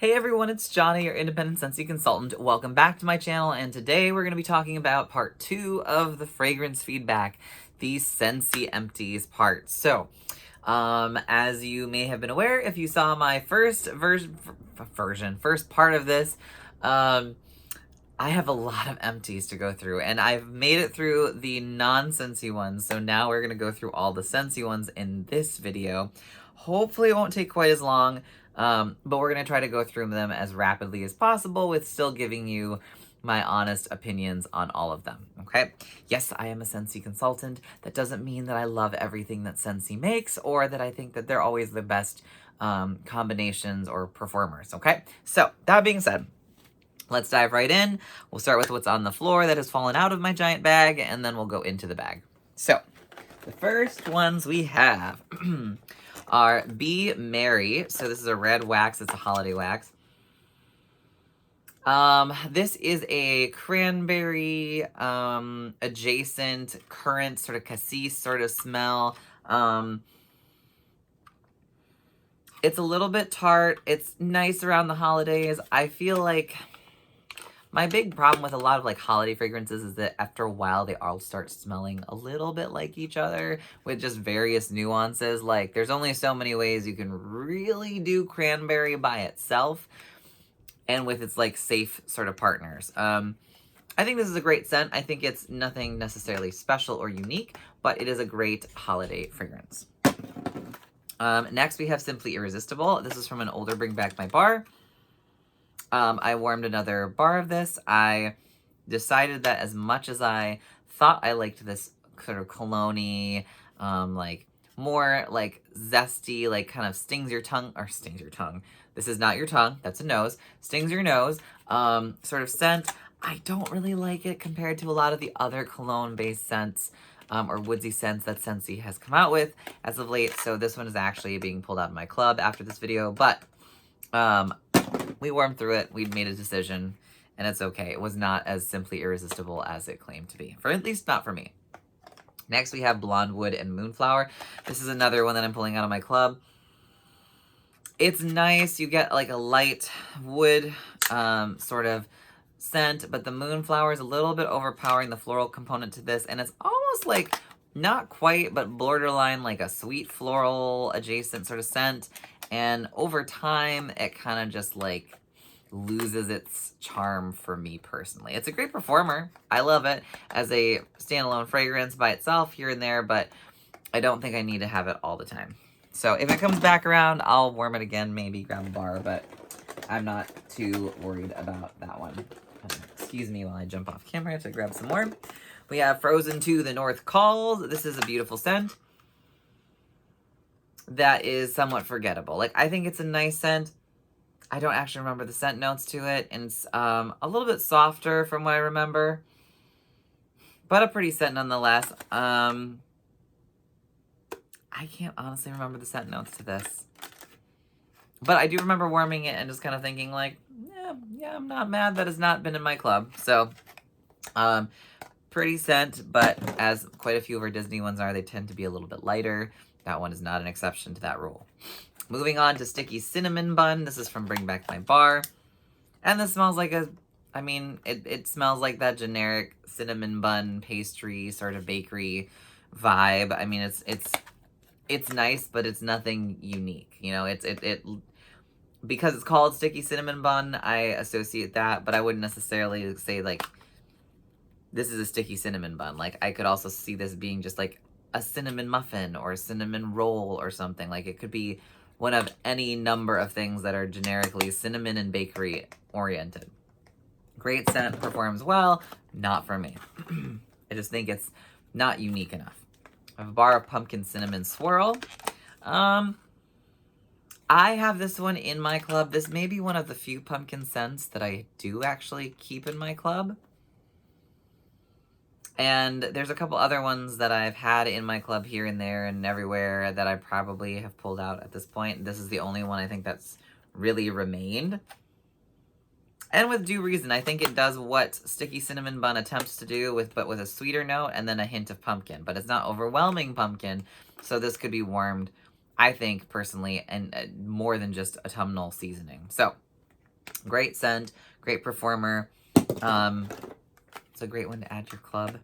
Hey everyone, it's Johnny, your independent Scentsy consultant. Welcome back to my channel, and today we're going to be talking about part 2 of the fragrance feedback, the Scentsy Empties part. So, as you may have been aware, if you saw my first part of this, I have a lot of empties to go through, and I've made it through the non-Scentsy ones, so now we're going to go through all the Scentsy ones in this video. Hopefully it won't take quite as long, but we're going to try to go through them as rapidly as possible with still giving you my honest opinions on all of them, okay? Yes, I am a Scentsy consultant. That doesn't mean that I love everything that Scentsy makes or that I think that they're always the best combinations or performers, okay? So, that being said, let's dive right in. We'll start with what's on the floor that has fallen out of my giant bag, and then we'll go into the bag. So, the first ones we have are Be Merry. So this is a red wax. It's a holiday wax. This is a cranberry adjacent currant sort of cassis sort of smell. It's a little bit tart. It's nice around the holidays. I feel like my big problem with a lot of like holiday fragrances is that after a while they all start smelling a little bit like each other with just various nuances. Like there's only so many ways you can really do cranberry by itself and with its like safe sort of partners. I think this is a great scent. I think it's nothing necessarily special or unique, but it is a great holiday fragrance. Next we have Simply Irresistible. This is from an older Bring Back My Bar. I warmed another bar of this. I decided that as much as I thought I liked this sort of cologne-y, like more like zesty, like kind of stings your tongue. This is not your tongue, that's a nose. Stings your nose, sort of scent. I don't really like it compared to a lot of the other cologne-based scents or woodsy scents that Scentsy has come out with as of late. So this one is actually being pulled out of my club after this video, but we warmed through it, we'd made a decision, and it's okay. It was not as simply irresistible as it claimed to be, for at least not for me. Next, we have Blonde Wood and Moonflower. This is another one that I'm pulling out of my club. It's nice. You get like a light wood sort of scent, but the Moonflower is a little bit overpowering the floral component to this, and it's almost like, not quite, but borderline like a sweet floral adjacent sort of scent. And over time, it kind of just like loses its charm for me personally. It's a great performer. I love it as a standalone fragrance by itself here and there, but I don't think I need to have it all the time. So if it comes back around, I'll warm it again, maybe grab a bar, but I'm not too worried about that one. Excuse me while I jump off camera to grab some more. We have Frozen 2, The North Calls. This is a beautiful scent that is somewhat forgettable. Like, I think it's a nice scent. I don't actually remember the scent notes to it, and it's a little bit softer from what I remember, but a pretty scent nonetheless. I can't honestly remember the scent notes to this, but I do remember warming it and just kind of thinking like, yeah, I'm not mad that it's not been in my club. So, pretty scent, but as quite a few of our Disney ones are, they tend to be a little bit lighter. That one is not an exception to that rule. Moving on to Sticky Cinnamon Bun. This is from Bring Back My Bar. And this smells like it smells like that generic cinnamon bun pastry sort of bakery vibe. I mean, it's nice, but it's nothing unique. You know, because it's called Sticky Cinnamon Bun, I associate that, but I wouldn't necessarily say like, this is a sticky cinnamon bun. Like, I could also see this being just like a cinnamon muffin or a cinnamon roll or something. Like, it could be one of any number of things that are generically cinnamon and bakery oriented. Great scent, performs well, not for me. I just think it's not unique enough. I have a bar of Pumpkin Cinnamon Swirl. I have this one in my club. This may be one of the few pumpkin scents that I do actually keep in my club. And there's a couple other ones that I've had in my club here and there and everywhere that I probably have pulled out at this point. This is the only one I think that's really remained. And with due reason. I think it does what Sticky Cinnamon Bun attempts to do, but with a sweeter note and then a hint of pumpkin. But it's not overwhelming pumpkin, so this could be warmed, I think, personally, and more than just autumnal seasoning. So, Great scent, great performer. It's a great one to add to your club.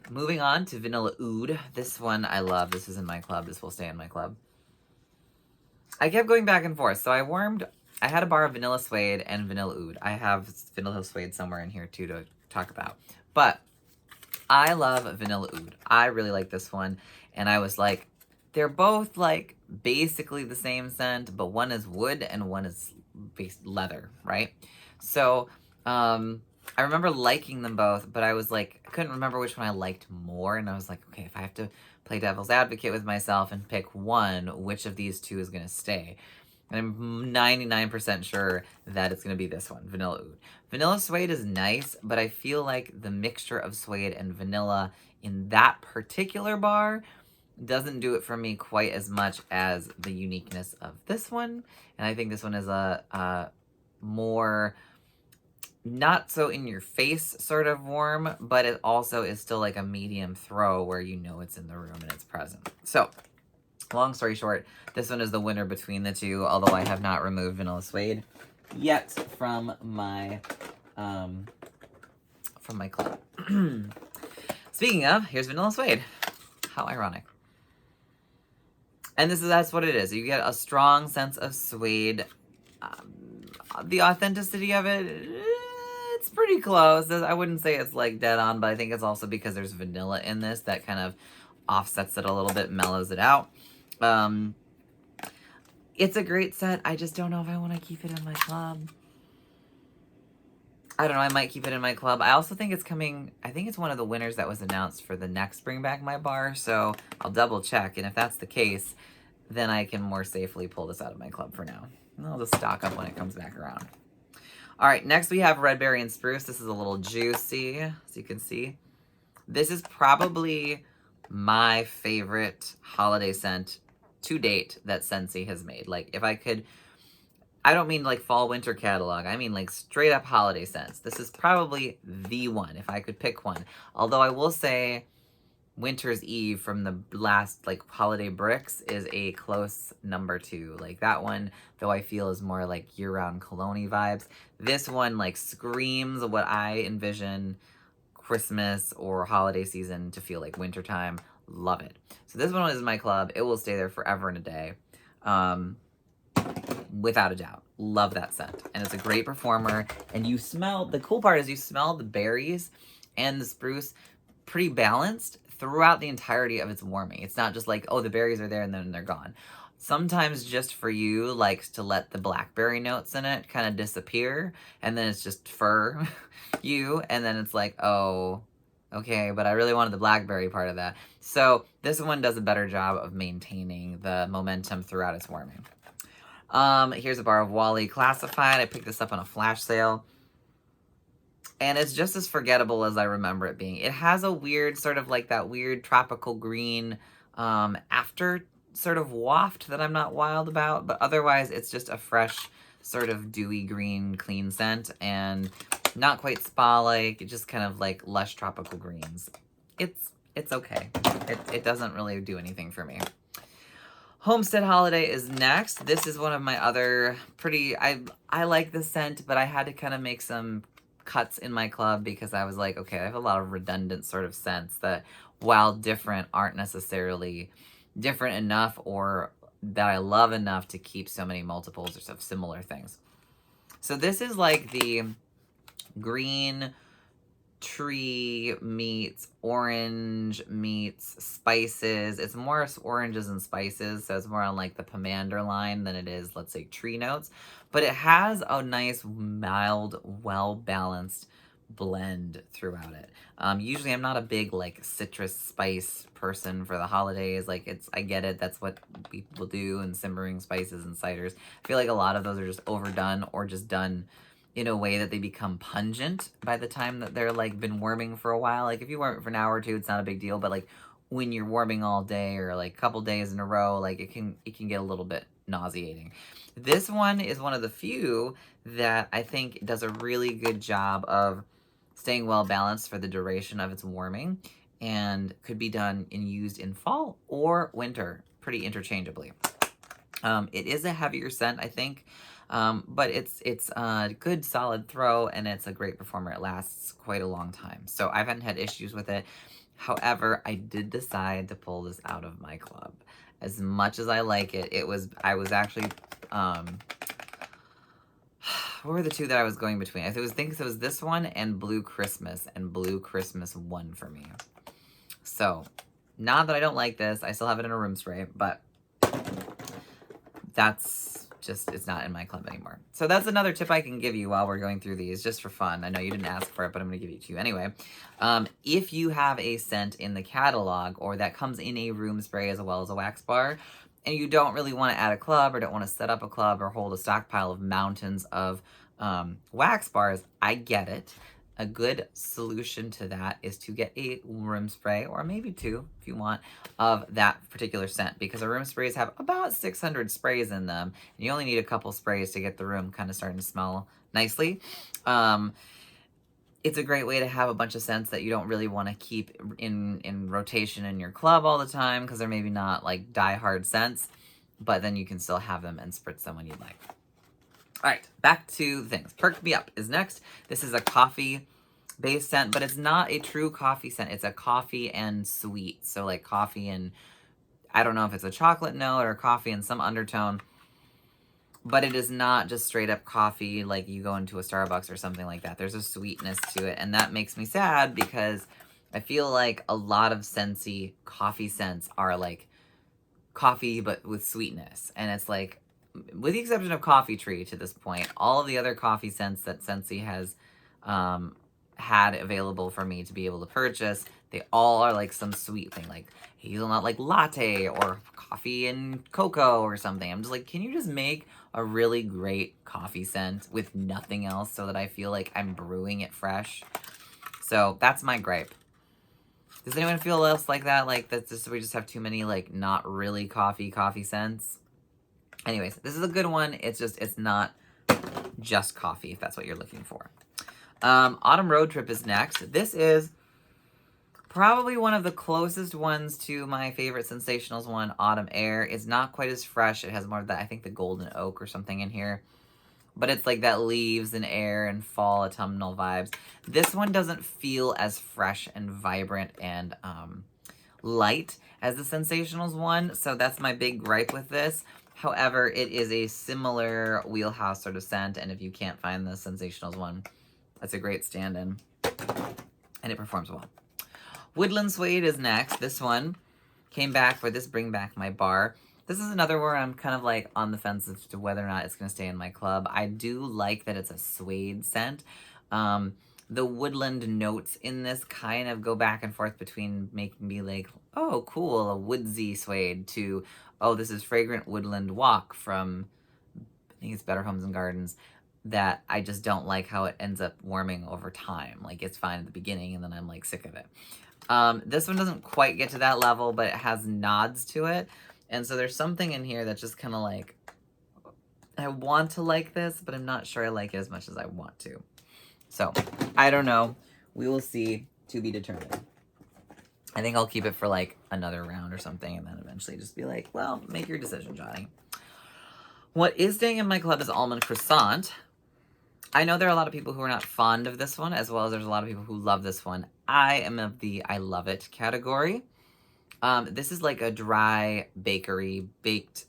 Moving on to Vanilla Oud. This one I love. This is in my club. This will stay in my club. I kept going back and forth. So I had a bar of Vanilla Suede and Vanilla Oud. I have Vanilla Suede somewhere in here too to talk about. But I love Vanilla Oud. I really like this one. And I was like, they're both like basically the same scent, but one is wood and one is leather, right? So, I remember liking them both, but I was like, I couldn't remember which one I liked more. And I was like, okay, if I have to play devil's advocate with myself and pick one, which of these two is going to stay? And I'm 99% sure that it's going to be this one, Vanilla Oud. Vanilla Suede is nice, but I feel like the mixture of suede and vanilla in that particular bar doesn't do it for me quite as much as the uniqueness of this one. And I think this one is a more not so in your face sort of warm, but it also is still like a medium throw where you know it's in the room and it's present. So, long story short, this one is the winner between the two, although I have not removed Vanilla Suede yet from my club. Speaking of, here's Vanilla Suede. How ironic. And that's what it is. You get a strong sense of suede. The authenticity of it, it's pretty close. I wouldn't say it's like dead on, but I think it's also because there's vanilla in this that kind of offsets it a little bit, mellows it out. It's a great set. I just don't know if I want to keep it in my club. I don't know. I might keep it in my club. I also think it's coming. I think it's one of the winners that was announced for the next Bring Back My Bar. So I'll double check. And if that's the case, then I can more safely pull this out of my club for now. And I'll just stock up when it comes back around. All right. Next we have Red Berry and Spruce. This is a little juicy, as you can see. This is probably my favorite holiday scent to date that Scentsy has made. Like, if I could, I don't mean like fall winter catalog. I mean like straight up holiday scents. This is probably the one if I could pick one. Although I will say Winter's Eve from the last like holiday bricks is a close number 2. Like that one, though I feel is more like year-round cologne vibes. This one like screams what I envision Christmas or holiday season to feel like wintertime. Love it. So this one is my club. It will stay there forever and a day. Without a doubt. Love that scent. And it's a great performer. And you smell, the cool part is you smell the berries and the spruce pretty balanced throughout the entirety of its warming. It's not just like, oh, the berries are there and then they're gone. Sometimes just for you likes to let the blackberry notes in it kind of disappear. And then it's just for you. And then it's like, oh, okay, but I really wanted the blackberry part of that. So this one does a better job of maintaining the momentum throughout its warming. Here's a bar of Wally Classified. I picked this up on a flash sale. And it's just as forgettable as I remember it being. It has a weird, sort of like that weird tropical green after sort of waft that I'm not wild about. But otherwise, it's just a fresh, sort of dewy green, clean scent. And not quite spa-like. It's just kind of like lush tropical greens. It's okay. It doesn't really do anything for me. Homestead Holiday is next. This is one of my other pretty... I like this scent, but I had to kind of make some cuts in my club because I was like, okay, I have a lot of redundant sort of scents that, while different, aren't necessarily different enough or that I love enough to keep so many multiples of similar things. So this is like the green tree meets orange meets spices. It's more oranges and spices, so it's more on like the pomander line than it is, let's say, tree notes. But it has a nice, mild, well-balanced blend throughout it. Usually I'm not a big like citrus spice person for the holidays. Like I get it, that's what people do, and simmering spices and ciders. I feel like a lot of those are just overdone or just done in a way that they become pungent by the time that they're like been warming for a while. Like if you warm it for an hour or two, it's not a big deal, but like when you're warming all day or like a couple days in a row, like it can get a little bit nauseating. This one is one of the few that I think does a really good job of staying well balanced for the duration of its warming, and could be done and used in fall or winter pretty interchangeably. It is a heavier scent, I think. But it's a good solid throw, and it's a great performer. It lasts quite a long time. So I haven't had issues with it. However, I did decide to pull this out of my club. As much as I like it, I was actually, what were the two that I was going between? I think it was this one and Blue Christmas, and Blue Christmas won for me. So, not that I don't like this, I still have it in a room spray, but that's just, it's not in my club anymore. So that's another tip I can give you while we're going through these, just for fun. I know you didn't ask for it, but I'm going to give it to you anyway. If you have a scent in the catalog, or that comes in a room spray as well as a wax bar, and you don't really want to add a club, or don't want to set up a club, or hold a stockpile of mountains of wax bars, I get it. A good solution to that is to get a room spray, or maybe two if you want, of that particular scent, because our room sprays have about 600 sprays in them, and you only need a couple sprays to get the room kind of starting to smell nicely. It's a great way to have a bunch of scents that you don't really want to keep in rotation in your club all the time, because they're maybe not like die-hard scents, but then you can still have them and spritz them when you'd like. All right, back to things. Perk Me Up is next. This is a coffee-based scent, but it's not a true coffee scent. It's a coffee and sweet. So like coffee and, I don't know if it's a chocolate note or coffee and some undertone, but it is not just straight up coffee like you go into a Starbucks or something like that. There's a sweetness to it, and that makes me sad because I feel like a lot of Scentsy coffee scents are like coffee but with sweetness, and it's like, with the exception of Coffee Tree to this point, all of the other coffee scents that Scentsy has had available for me to be able to purchase, they all are like some sweet thing, like hazelnut like latte or coffee and cocoa or something. I'm just like, can you just make a really great coffee scent with nothing else so that I feel like I'm brewing it fresh? So that's my gripe. Does anyone feel else like that? Like that's just, we just have too many like not really coffee scents? Anyways, this is a good one. It's just, it's not just coffee, if that's what you're looking for. Autumn Road Trip is next. This is probably one of the closest ones to my favorite Sensationals one, Autumn Air. It's not quite as fresh. It has more of that, I think, the golden oak or something in here. But it's like that leaves and air and fall autumnal vibes. This one doesn't feel as fresh and vibrant and light as the Sensationals one. So that's my big gripe with this. However, it is a similar wheelhouse sort of scent, and if you can't find the Sensationals one, that's a great stand-in, and it performs well. Woodland Suede is next. This one came back for this Bring Back My Bar. This is another where I'm kind of like on the fence as to whether or not it's going to stay in my club. I do like that it's a suede scent. The woodland notes in this kind of go back and forth between making me like, oh, cool, a woodsy suede, to, oh, this is fragrant woodland walk from, I think it's Better Homes and Gardens, that I just don't like how it ends up warming over time. Like, it's fine at the beginning, and then I'm like sick of it. This one doesn't quite get to that level, but it has nods to it. And so there's something in here that's just kind of like, I want to like this, but I'm not sure I like it as much as I want to. So, I don't know. We will see, to be determined. I think I'll keep it for like another round or something, and then eventually just be like, well, make your decision, Johnny. What is staying in my club is Almond Croissant. I know there are a lot of people who are not fond of this one, as well as there's a lot of people who love this one. I am of the I love it category. This is like a dry bakery baked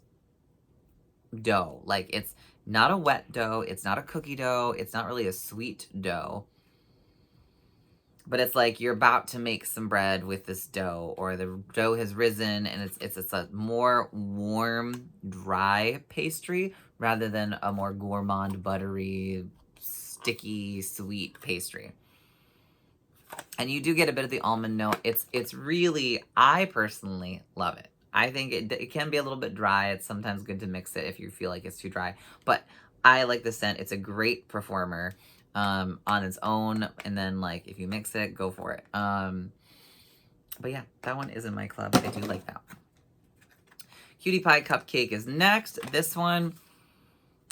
dough. Like, it's not a wet dough. It's not a cookie dough. It's not really a sweet dough. But it's like you're about to make some bread with this dough, or the dough has risen, and it's a more warm, dry pastry rather than a more gourmand, buttery, sticky, sweet pastry. And you do get a bit of the almond note. It's really, I personally love it. I think it can be a little bit dry. It's sometimes good to mix it if you feel like it's too dry. But I like the scent. It's a great performer on its own. And then, like, if you mix it, go for it. But yeah, that one is in my club. I do like that one. Cutie Pie Cupcake is next. This one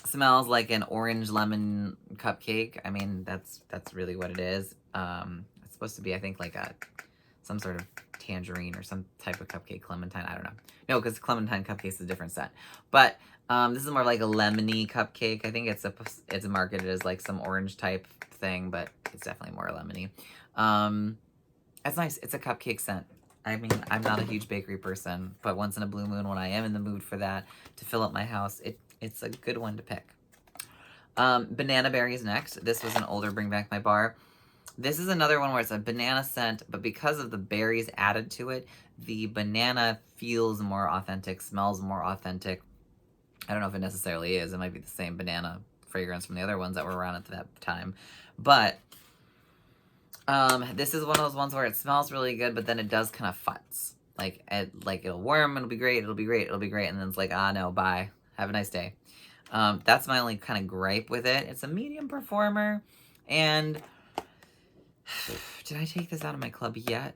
smells like an orange lemon cupcake. I mean, that's really what it is. It's supposed to be, I think, like a some sort of tangerine or some type of cupcake, clementine, I don't know. No, because clementine cupcake is a different scent. But this is more like a lemony cupcake. I think it's marketed as like some orange type thing, but it's definitely more lemony. It's nice. It's a cupcake scent. I mean, I'm not a huge bakery person, but once in a blue moon, when I am in the mood for that to fill up my house, it's a good one to pick. Banana berries next. This was an older Bring Back My Bar. This is another one where it's a banana scent, but because of the berries added to it, the banana feels more authentic, smells more authentic. I don't know if it necessarily is. It might be the same banana fragrance from the other ones that were around at that time. But this is one of those ones where it smells really good, but then it does kind of futz. Like it'll warm, it'll be great, it'll be great, it'll be great, and then it's like, ah, no, bye. Have a nice day. That's my only kind of gripe with it. It's a medium performer, and did I take this out of my club yet?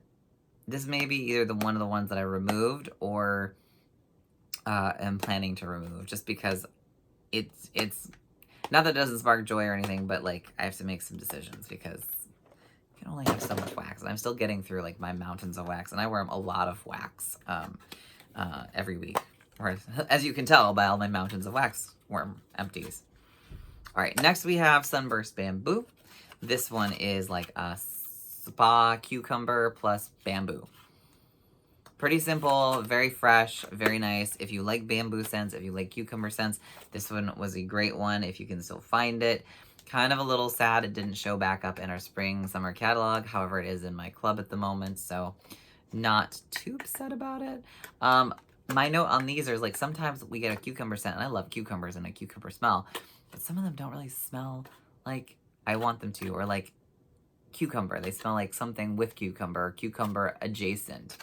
This may be either one of the ones that I removed or am planning to remove, just because it's not that it doesn't spark joy or anything, but like I have to make some decisions because you can only have so much wax, and I'm still getting through like my mountains of wax, and I wear a lot of wax every week, or as you can tell by all my mountains of wax worm empties. All right, next we have Sunburst Bamboo. This one is like a spa cucumber plus bamboo. Pretty simple, very fresh, very nice. If you like bamboo scents, if you like cucumber scents, this one was a great one if you can still find it. Kind of a little sad it didn't show back up in our spring summer catalog. However, it is in my club at the moment, so not too upset about it. My note on these is like sometimes we get a cucumber scent, and I love cucumbers and a cucumber smell, but some of them don't really smell like I want them to, or like cucumber. They smell like something with cucumber, or cucumber adjacent.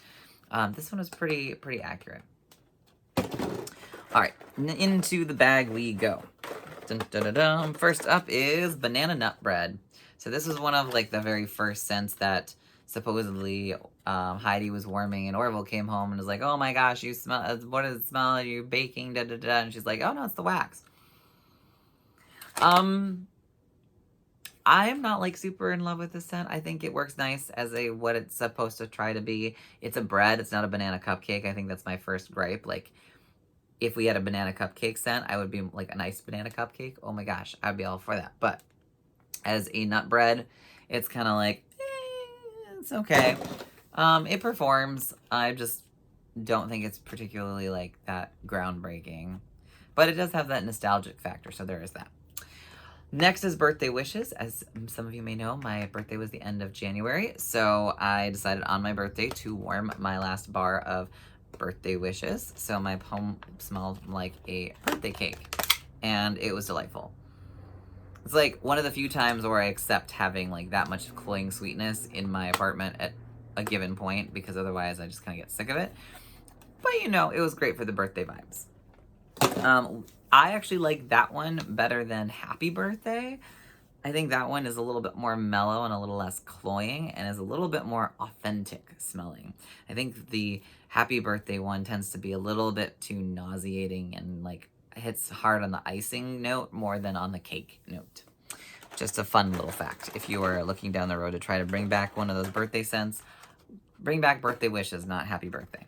This one was pretty accurate. All right, into the bag we go. Dun, dun, dun, dun. First up is Banana Nut Bread. So this was one of like the very first scents that supposedly Heidi was warming, and Orville came home and was like, "Oh my gosh, you smell, what does it smell? Are you baking?" Da, da, da. And she's like, "Oh no, it's the wax." I'm not like super in love with this scent. I think it works nice as what it's supposed to try to be. It's a bread. It's not a banana cupcake. I think that's my first gripe. Like, if we had a banana cupcake scent, I would be like a nice banana cupcake. Oh my gosh, I'd be all for that. But as a nut bread, it's kind of like, it's okay. It performs. I just don't think it's particularly like that groundbreaking. But it does have that nostalgic factor, so there is that. Next is Birthday Wishes. As some of you may know, my birthday was the end of January, so I decided on my birthday to warm my last bar of Birthday Wishes. So my home smelled like a birthday cake, and it was delightful. It's like one of the few times where I accept having like that much cloying sweetness in my apartment at a given point, because otherwise I just kind of get sick of it. But you know, it was great for the birthday vibes. I actually like that one better than Happy Birthday. I think that one is a little bit more mellow and a little less cloying, and is a little bit more authentic smelling. I think the Happy Birthday one tends to be a little bit too nauseating and like hits hard on the icing note more than on the cake note. Just a fun little fact. If you are looking down the road to try to bring back one of those birthday scents, bring back Birthday Wishes, not Happy Birthday.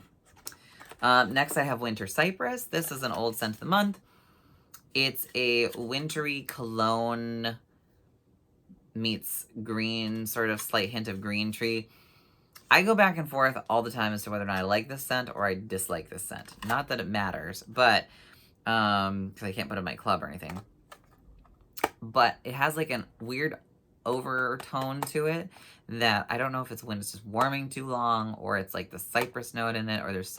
Next I have Winter Cypress. This is an old scent of the month. It's a wintry cologne meets green, sort of slight hint of green tree. I go back and forth all the time as to whether or not I like this scent or I dislike this scent. Not that it matters, but because I can't put it in my club or anything. But it has like a weird overtone to it that I don't know if it's when it's just warming too long, or it's like the cypress note in it, or there's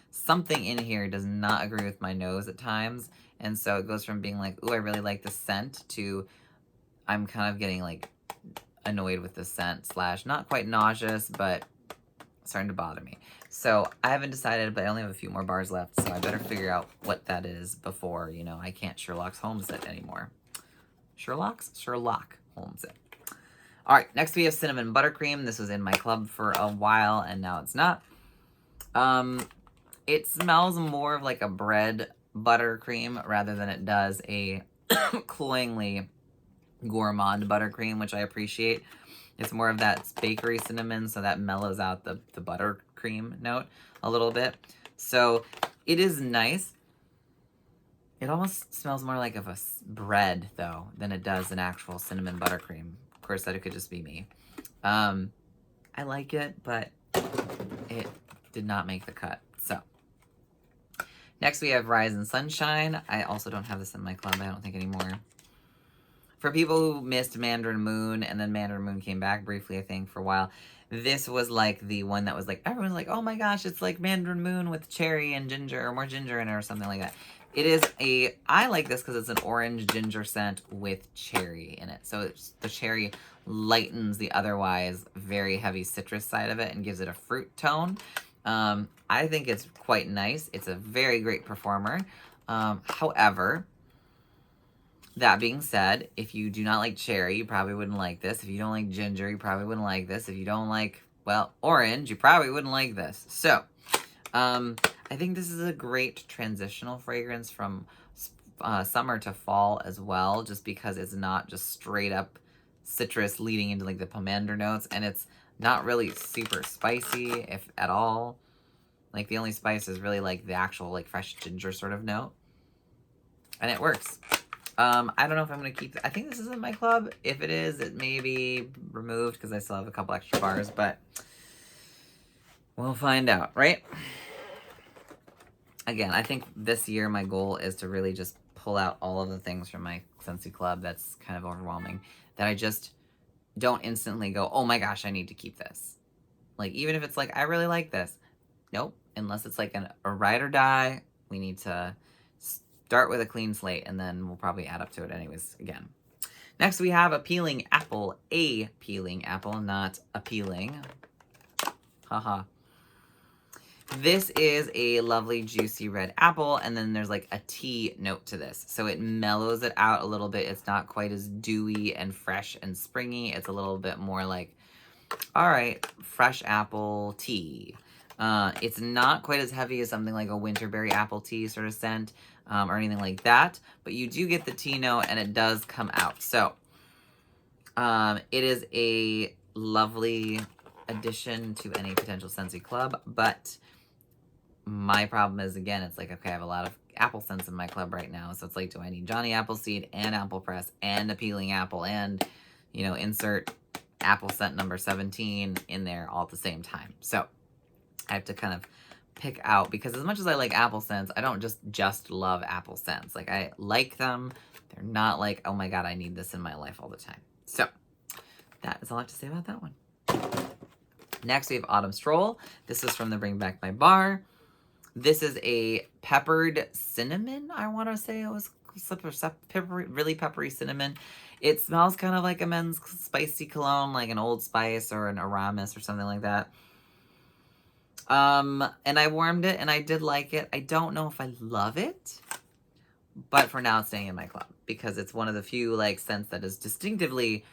something in here does not agree with my nose at times. And so it goes from being like, ooh, I really like the scent, to I'm kind of getting like annoyed with the scent / not quite nauseous, but starting to bother me. So I haven't decided, but I only have a few more bars left, so I better figure out what that is before, you know, I can't Sherlock Holmes it anymore. Sherlock Holmes it. All right, next we have Cinnamon Buttercream. This was in my club for a while, and now it's not. It smells more of like a bread buttercream rather than it does a cloyingly gourmand buttercream, which I appreciate. It's more of that bakery cinnamon, so that mellows out the buttercream note a little bit. So it is nice. It almost smells more like of a bread, though, than it does an actual cinnamon buttercream. Of course, that it could just be me. I like it, but it did not make the cut. So next we have Rise and Sunshine. I also don't have this in my club, I don't think anymore. For people who missed Mandarin Moon, and then Mandarin Moon came back briefly, I think, for a while, this was like the one that was like, everyone's like, oh my gosh, it's like Mandarin Moon with cherry and ginger, or more ginger in it, or something like that. It is I like this because it's an orange ginger scent with cherry in it. So the cherry lightens the otherwise very heavy citrus side of it and gives it a fruit tone. I think it's quite nice. It's a very great performer. However, that being said, if you do not like cherry, you probably wouldn't like this. If you don't like ginger, you probably wouldn't like this. If you don't like, well, orange, you probably wouldn't like this. So, I think this is a great transitional fragrance from summer to fall as well, just because it's not just straight up citrus leading into like the pomander notes, and it's not really super spicy, if at all. Like the only spice is really like the actual like fresh ginger sort of note, and it works. I don't know if I'm going to keep... I think this is in my club. If it is, it may be removed because I still have a couple extra bars, but we'll find out, right? Again, I think this year my goal is to really just pull out all of the things from my Scentsy club that's kind of overwhelming, that I just don't instantly go, oh my gosh, I need to keep this. Like, even if it's like, I really like this. Nope. Unless it's like a ride or die, we need to start with a clean slate, and then we'll probably add up to it anyways again. Next, we have a peeling apple. A peeling apple, not appealing. Haha. This is a lovely juicy red apple, and then there's like a tea note to this. So it mellows it out a little bit. It's not quite as dewy and fresh and springy. It's a little bit more like, all right, fresh apple tea. It's not quite as heavy as something like a winterberry apple tea sort of scent, or anything like that, but you do get the tea note, and it does come out. So, it is a lovely addition to any potential Scentsy club, but my problem is, again, it's like, okay, I have a lot of apple scents in my club right now, so it's like, do I need Johnny Appleseed and Apple Press and a peeling apple and, you know, insert apple scent number 17 in there all at the same time? So I have to kind of pick out, because as much as I like apple scents, I don't just love apple scents. Like, I like them. They're not like, oh my god, I need this in my life all the time. So that is all I have to say about that one. Next, we have Autumn Stroll. This is from the Bring Back My Bar. This is a peppered cinnamon, I want to say it was really peppery cinnamon. It smells kind of like a men's spicy cologne, like an Old Spice or an Aramis or something like that. And I warmed it, and I did like it. I don't know if I love it, but for now it's staying in my club, because it's one of the few, like, scents that is distinctively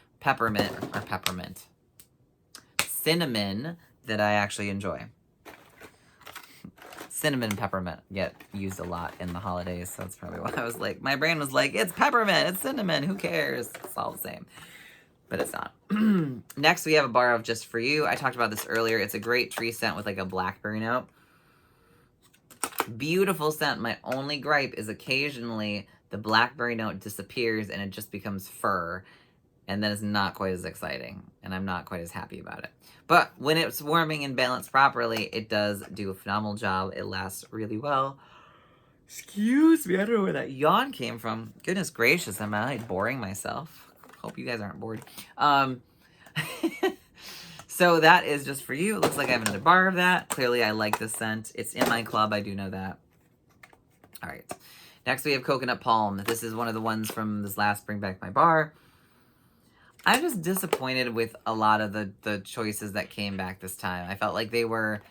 cinnamon that I actually enjoy. Cinnamon and peppermint get used a lot in the holidays, so that's probably why I was like, my brain was like, it's peppermint, it's cinnamon, who cares? It's all the same. But it's not. Next, we have a bar of Just For You. I talked about this earlier. It's a great tree scent with like a blackberry note. Beautiful scent. My only gripe is occasionally the blackberry note disappears and it just becomes fir. And then it's not quite as exciting. And I'm not quite as happy about it. But when it's warming and balanced properly, it does do a phenomenal job. It lasts really well. Excuse me, I don't know where that yawn came from. Goodness gracious, am I boring myself? Hope you guys aren't bored. So that is Just For You. It looks like I have another bar of that. Clearly, I like this scent. It's in my club. I do know that. All right. Next, we have Coconut Palm. This is one of the ones from this last Bring Back My Bar. I'm just disappointed with a lot of the choices that came back this time. I felt like they were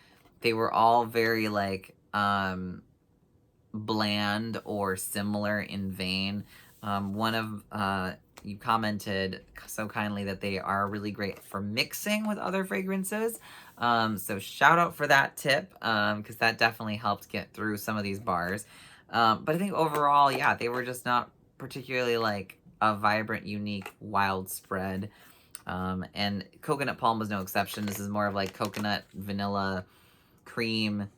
all very like bland or similar in vein. One of you commented so kindly that they are really great for mixing with other fragrances. So shout out for that tip, because that definitely helped get through some of these bars. But I think overall, yeah, they were just not particularly like a vibrant, unique, wild spread And coconut palm was no exception. This is more of like coconut, vanilla, cream,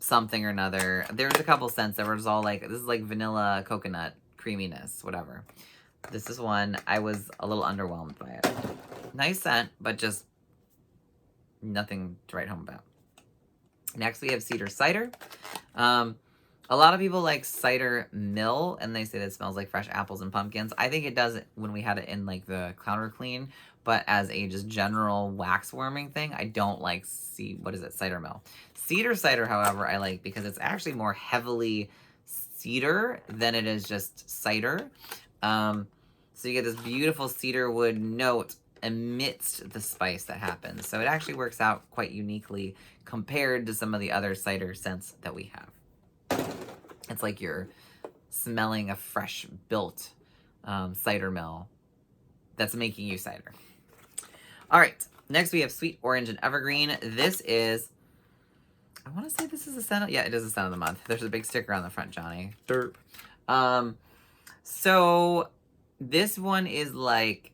something or another. There's a couple scents that was all like, this is like vanilla, coconut, creaminess, whatever. This is one, I was a little underwhelmed by it. Nice scent, but just nothing to write home about. Next, we have cedar cider. A lot of people like cider mill, and they say that it smells like fresh apples and pumpkins. I think it does when we had it in like the counter clean, but as a just general wax warming thing, I don't like cider mill. Cedar cider, however, I like because it's actually more heavily cedar than it is just cider. So you get this beautiful cedar wood note amidst the spice that happens. So it actually works out quite uniquely compared to some of the other cider scents that we have. It's like you're smelling a fresh built cider mill that's making you cider. All right, next we have sweet orange and evergreen. This is, I want to say this is a scent. Yeah, it is a scent of the month. There's a big sticker on the front, Johnny. Derp. So this one is like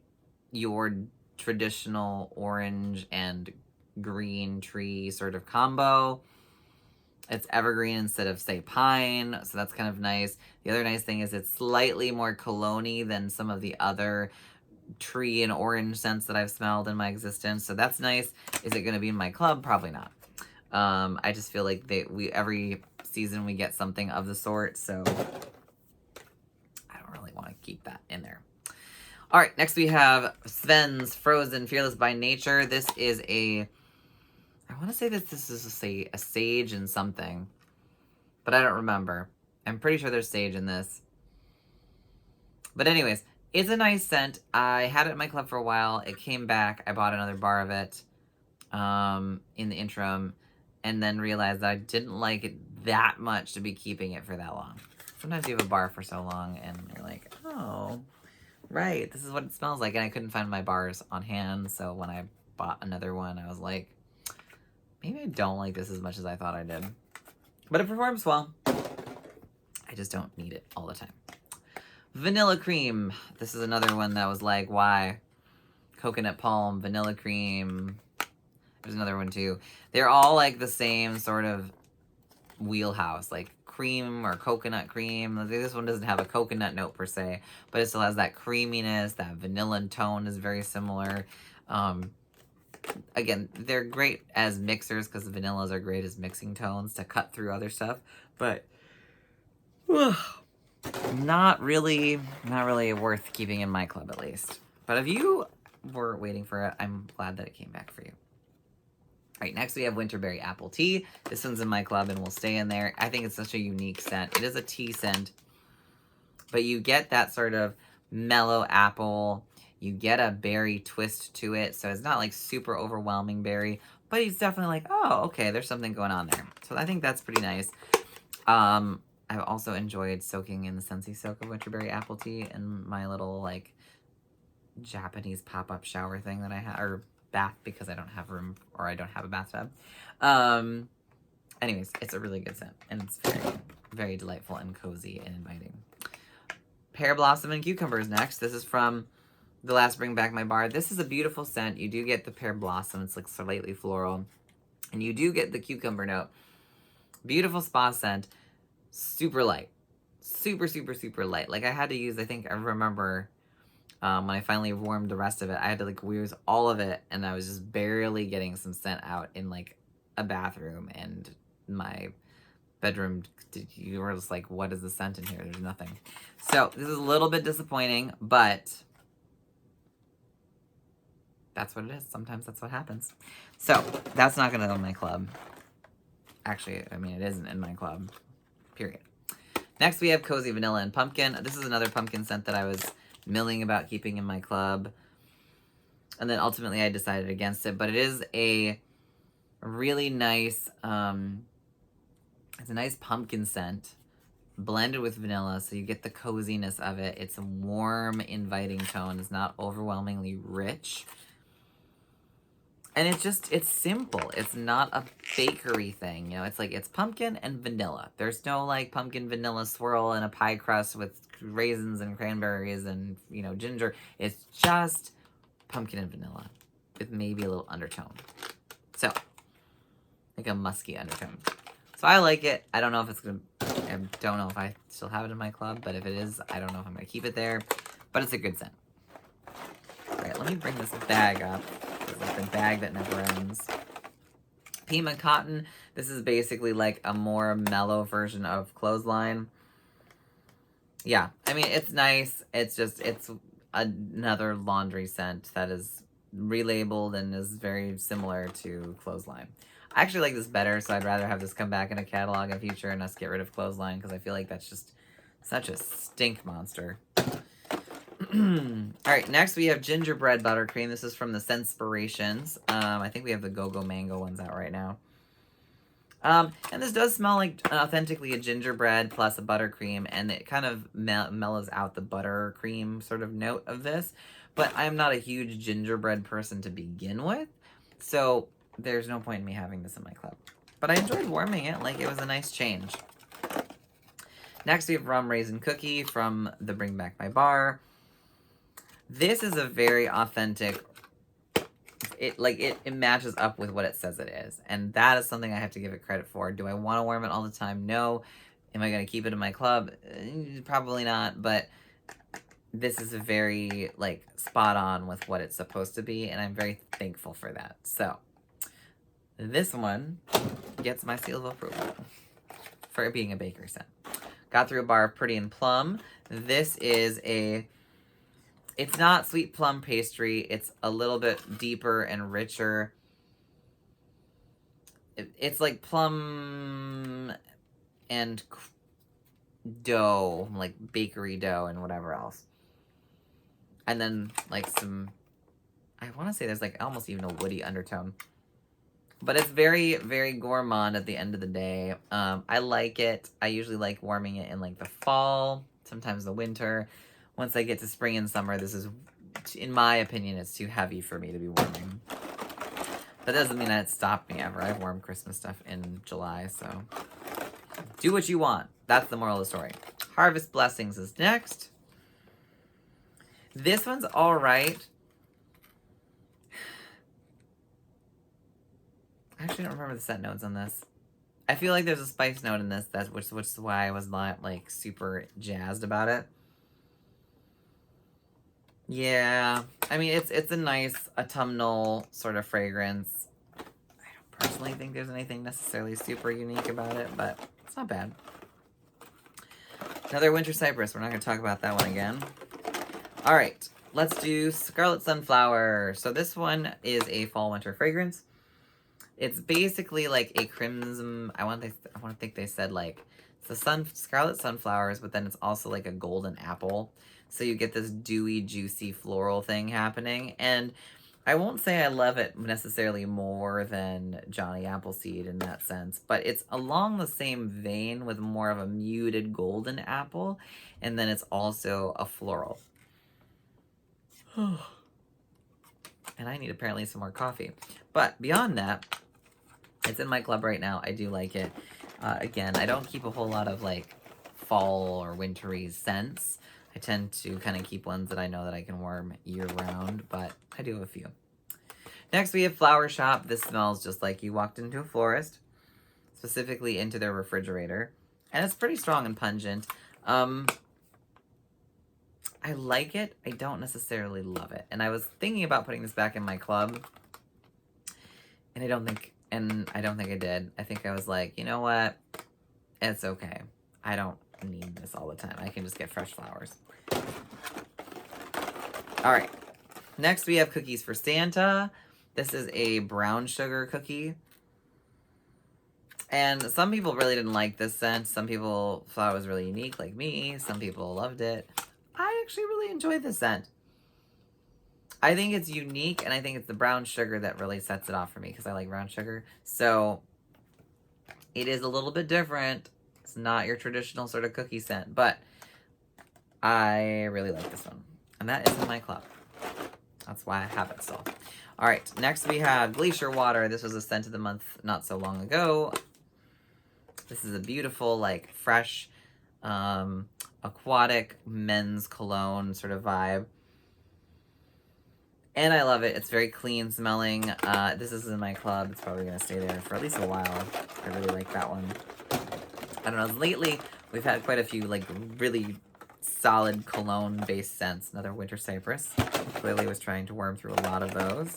your traditional orange and green tree sort of combo. It's evergreen instead of, say, pine, so that's kind of nice. The other nice thing is it's slightly more cologne-y than some of the other tree and orange scents that I've smelled in my existence, so that's nice. Is it going to be in my club? Probably not. I just feel like every season we get something of the sort, so I don't really want to keep that in there. All right, next we have Sven's Frozen Fearless by Nature. This is I want to say that this is a sage and something, but I don't remember. I'm pretty sure there's sage in this. But anyways, it's a nice scent. I had it in my club for a while. It came back. I bought another bar of it in the interim, and then realized that I didn't like it that much to be keeping it for that long. Sometimes you have a bar for so long, and you're like, oh, right, this is what it smells like. And I couldn't find my bars on hand, so when I bought another one, I was like, maybe I don't like this as much as I thought I did. But it performs well. I just don't need it all the time. Vanilla cream. This is another one that was like, why? Coconut palm, vanilla cream. There's another one too. They're all like the same sort of wheelhouse, like cream or coconut cream. This one doesn't have a coconut note per se, but it still has that creaminess. That vanilla tone is very similar. Again, they're great as mixers because the vanillas are great as mixing tones to cut through other stuff, but not really worth keeping in my club, at least. But if you were waiting for it, I'm glad that it came back for you. All right, next we have Winterberry Apple Tea. This one's in my club and will stay in there. I think it's such a unique scent. It is a tea scent, but you get that sort of mellow apple. You get a berry twist to it, so it's not like super overwhelming berry, but it's definitely like, oh, okay, there's something going on there. So I think that's pretty nice. I've also enjoyed soaking in the Scentsy Soak of Winterberry Apple Tea in my little like Japanese pop-up shower thing that I have, or bath, because I don't have room, or I don't have a bathtub. Anyways, it's a really good scent, and it's very, very delightful and cozy and inviting. Pear Blossom and Cucumber is next. This is from the last Bring Back My Bar. This is a beautiful scent. You do get the pear blossom. It's like slightly floral. And you do get the cucumber note. Beautiful spa scent. Super light. Super, super, super light. Like I had to use, I remember when I finally warmed the rest of it, I had to like use all of it, and I was just barely getting some scent out in like a bathroom, and my bedroom, you were just like, what is the scent in here? There's nothing. So this is a little bit disappointing, but that's what it is. Sometimes that's what happens. So that's not going to go in my club. Actually, I mean, it isn't in my club, period. Next, we have Cozy Vanilla and Pumpkin. This is another pumpkin scent that I was milling about keeping in my club. And then ultimately I decided against it. But it is a really nice, it's a nice pumpkin scent blended with vanilla. So you get the coziness of it. It's a warm, inviting tone. It's not overwhelmingly rich. And it's simple. It's not a bakery thing. You know, it's like, it's pumpkin and vanilla. There's no like pumpkin vanilla swirl in a pie crust with raisins and cranberries and, you know, ginger. It's just pumpkin and vanilla with maybe a little undertone. So, like a musky undertone. So I like it. I don't know if it's going to, I don't know if I still have it in my club, but if it is, I don't know if I'm going to keep it there. But it's a good scent. All right, let me bring this bag up. It's like the bag that never ends. Pima Cotton. This is basically like a more mellow version of Clothesline. Yeah, I mean, it's nice. It's just, it's another laundry scent that is relabeled and is very similar to Clothesline. I actually like this better, so I'd rather have this come back in a catalog in future and us get rid of Clothesline, because I feel like that's just such a stink monster. Alright, next we have Gingerbread Buttercream. This is from the Scentspirations. I think we have the Go-Go Mango ones out right now. And this does smell like authentically a gingerbread plus a buttercream, and it kind of mellows out the buttercream sort of note of this. But I'm not a huge gingerbread person to begin with, so there's no point in me having this in my club. But I enjoyed warming it, like it was a nice change. Next we have Rum Raisin Cookie from the Bring Back My Bar. This is a very authentic, it matches up with what it says it is. And that is something I have to give it credit for. Do I want to warm it all the time? No. Am I going to keep it in my club? Probably not, but this is a very, like, spot on with what it's supposed to be, and I'm very thankful for that. So, this one gets my seal of approval for it being a bakery scent. Got Through a Bar of Pretty and Plum. This is a, it's not sweet plum pastry. It's a little bit deeper and richer. It's like plum and dough, like bakery dough and whatever else. And then like some, I want to say there's like almost even a woody undertone. But it's very, very gourmand at the end of the day. I like it. I usually like warming it in like the fall, sometimes the winter. Once I get to spring and summer, this is, in my opinion, it's too heavy for me to be warming. That doesn't mean that it stopped me ever. I've warmed Christmas stuff in July, so do what you want. That's the moral of the story. Harvest Blessings is next. This one's all right. I actually don't remember the scent notes on this. I feel like there's a spice note in this, which is why I was not like super jazzed about it. Yeah, I mean it's a nice autumnal sort of fragrance. I don't personally think there's anything necessarily super unique about it, but it's not bad. Another Winter Cypress. We're not going to talk about that one again. All right, let's do Scarlet Sunflower. So this one is a fall winter fragrance. It's basically like a crimson, I want to think they said like, it's the scarlet sunflowers, but then it's also like a golden apple. So you get this dewy, juicy floral thing happening. And I won't say I love it necessarily more than Johnny Appleseed in that sense, but it's along the same vein with more of a muted golden apple. And then it's also a floral. And I need apparently some more coffee. But beyond that, it's in my club right now. I do like it. Again, I don't keep a whole lot of like fall or wintry scents. I tend to kind of keep ones that I know that I can warm year round, but I do have a few. Next, we have Flower Shop. This smells just like you walked into a florist, specifically into their refrigerator. And it's pretty strong and pungent. I like it. I don't necessarily love it. And I was thinking about putting this back in my club, and I don't think I did. I think I was like, you know what? It's okay. I don't need this all the time. I can just get fresh flowers. All right. Next, we have Cookies for Santa. This is a brown sugar cookie. And some people really didn't like this scent. Some people thought it was really unique, like me. Some people loved it. I actually really enjoyed this scent. I think it's unique, and I think it's the brown sugar that really sets it off for me, because I like brown sugar. So it is a little bit different. It's not your traditional sort of cookie scent, but I really like this one. And that is in my club. That's why I have it still. All right, next we have Glacier Water. This was a scent of the month not so long ago. This is a beautiful, like, fresh, aquatic men's cologne sort of vibe. And I love it. It's very clean smelling. This is in my club. It's probably going to stay there for at least a while. I really like that one. I don't know. Lately, we've had quite a few like really solid cologne-based scents. Another winter cypress. Clearly was trying to worm through a lot of those.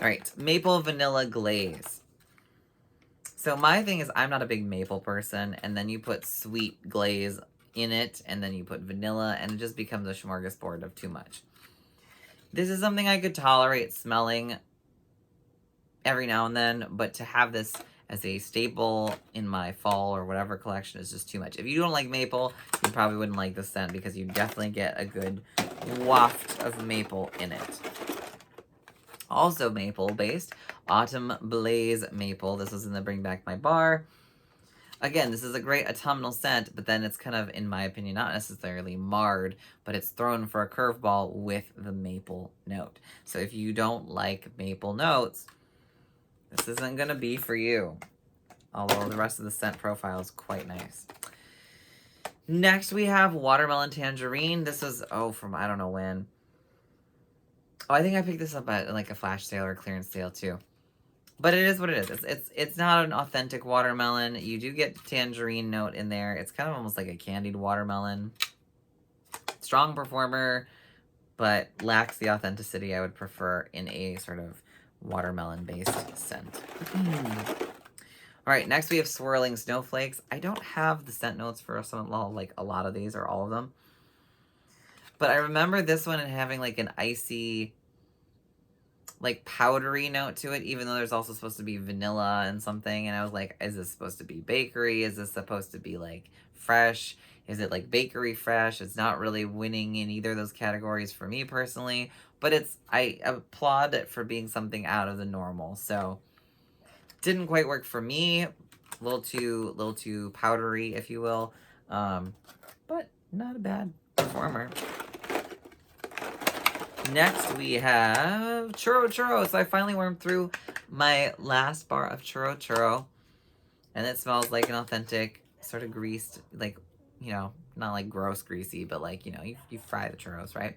All right. Maple vanilla glaze. So my thing is I'm not a big maple person. And then you put sweet glaze in it. And then you put vanilla. And it just becomes a smorgasbord of too much. This is something I could tolerate smelling every now and then, but to have this as a staple in my fall or whatever collection is just too much. If you don't like maple, you probably wouldn't like this scent because you definitely get a good waft of maple in it. Also maple-based, Autumn Blaze Maple. This is in the Bring Back My Bar. Again, this is a great autumnal scent, but then it's kind of, in my opinion, not necessarily marred, but it's thrown for a curveball with the maple note. So if you don't like maple notes, this isn't going to be for you. Although the rest of the scent profile is quite nice. Next, we have Watermelon Tangerine. This is, from I don't know when. Oh, I think I picked this up at like a flash sale or clearance sale too. But it is what it is. It's not an authentic watermelon. You do get tangerine note in there. It's kind of almost like a candied watermelon. Strong performer, but lacks the authenticity I would prefer in a sort of watermelon-based scent. All right, next we have Swirling Snowflakes. I don't have the scent notes for some, like a lot of these or all of them. But I remember this one and having like an icy, like powdery note to it, even though there's also supposed to be vanilla and something. And I was like, is this supposed to be bakery? Is this supposed to be like fresh? Is it like bakery fresh? It's not really winning in either of those categories for me personally, but I applaud it for being something out of the normal. So didn't quite work for me. A little too powdery, if you will. But not a bad performer. Next, we have Churro Churro. So I finally wormed through my last bar of Churro Churro. And it smells like an authentic, sort of greased, like, you know, not like gross greasy, but like, you know, you fry the churros, right?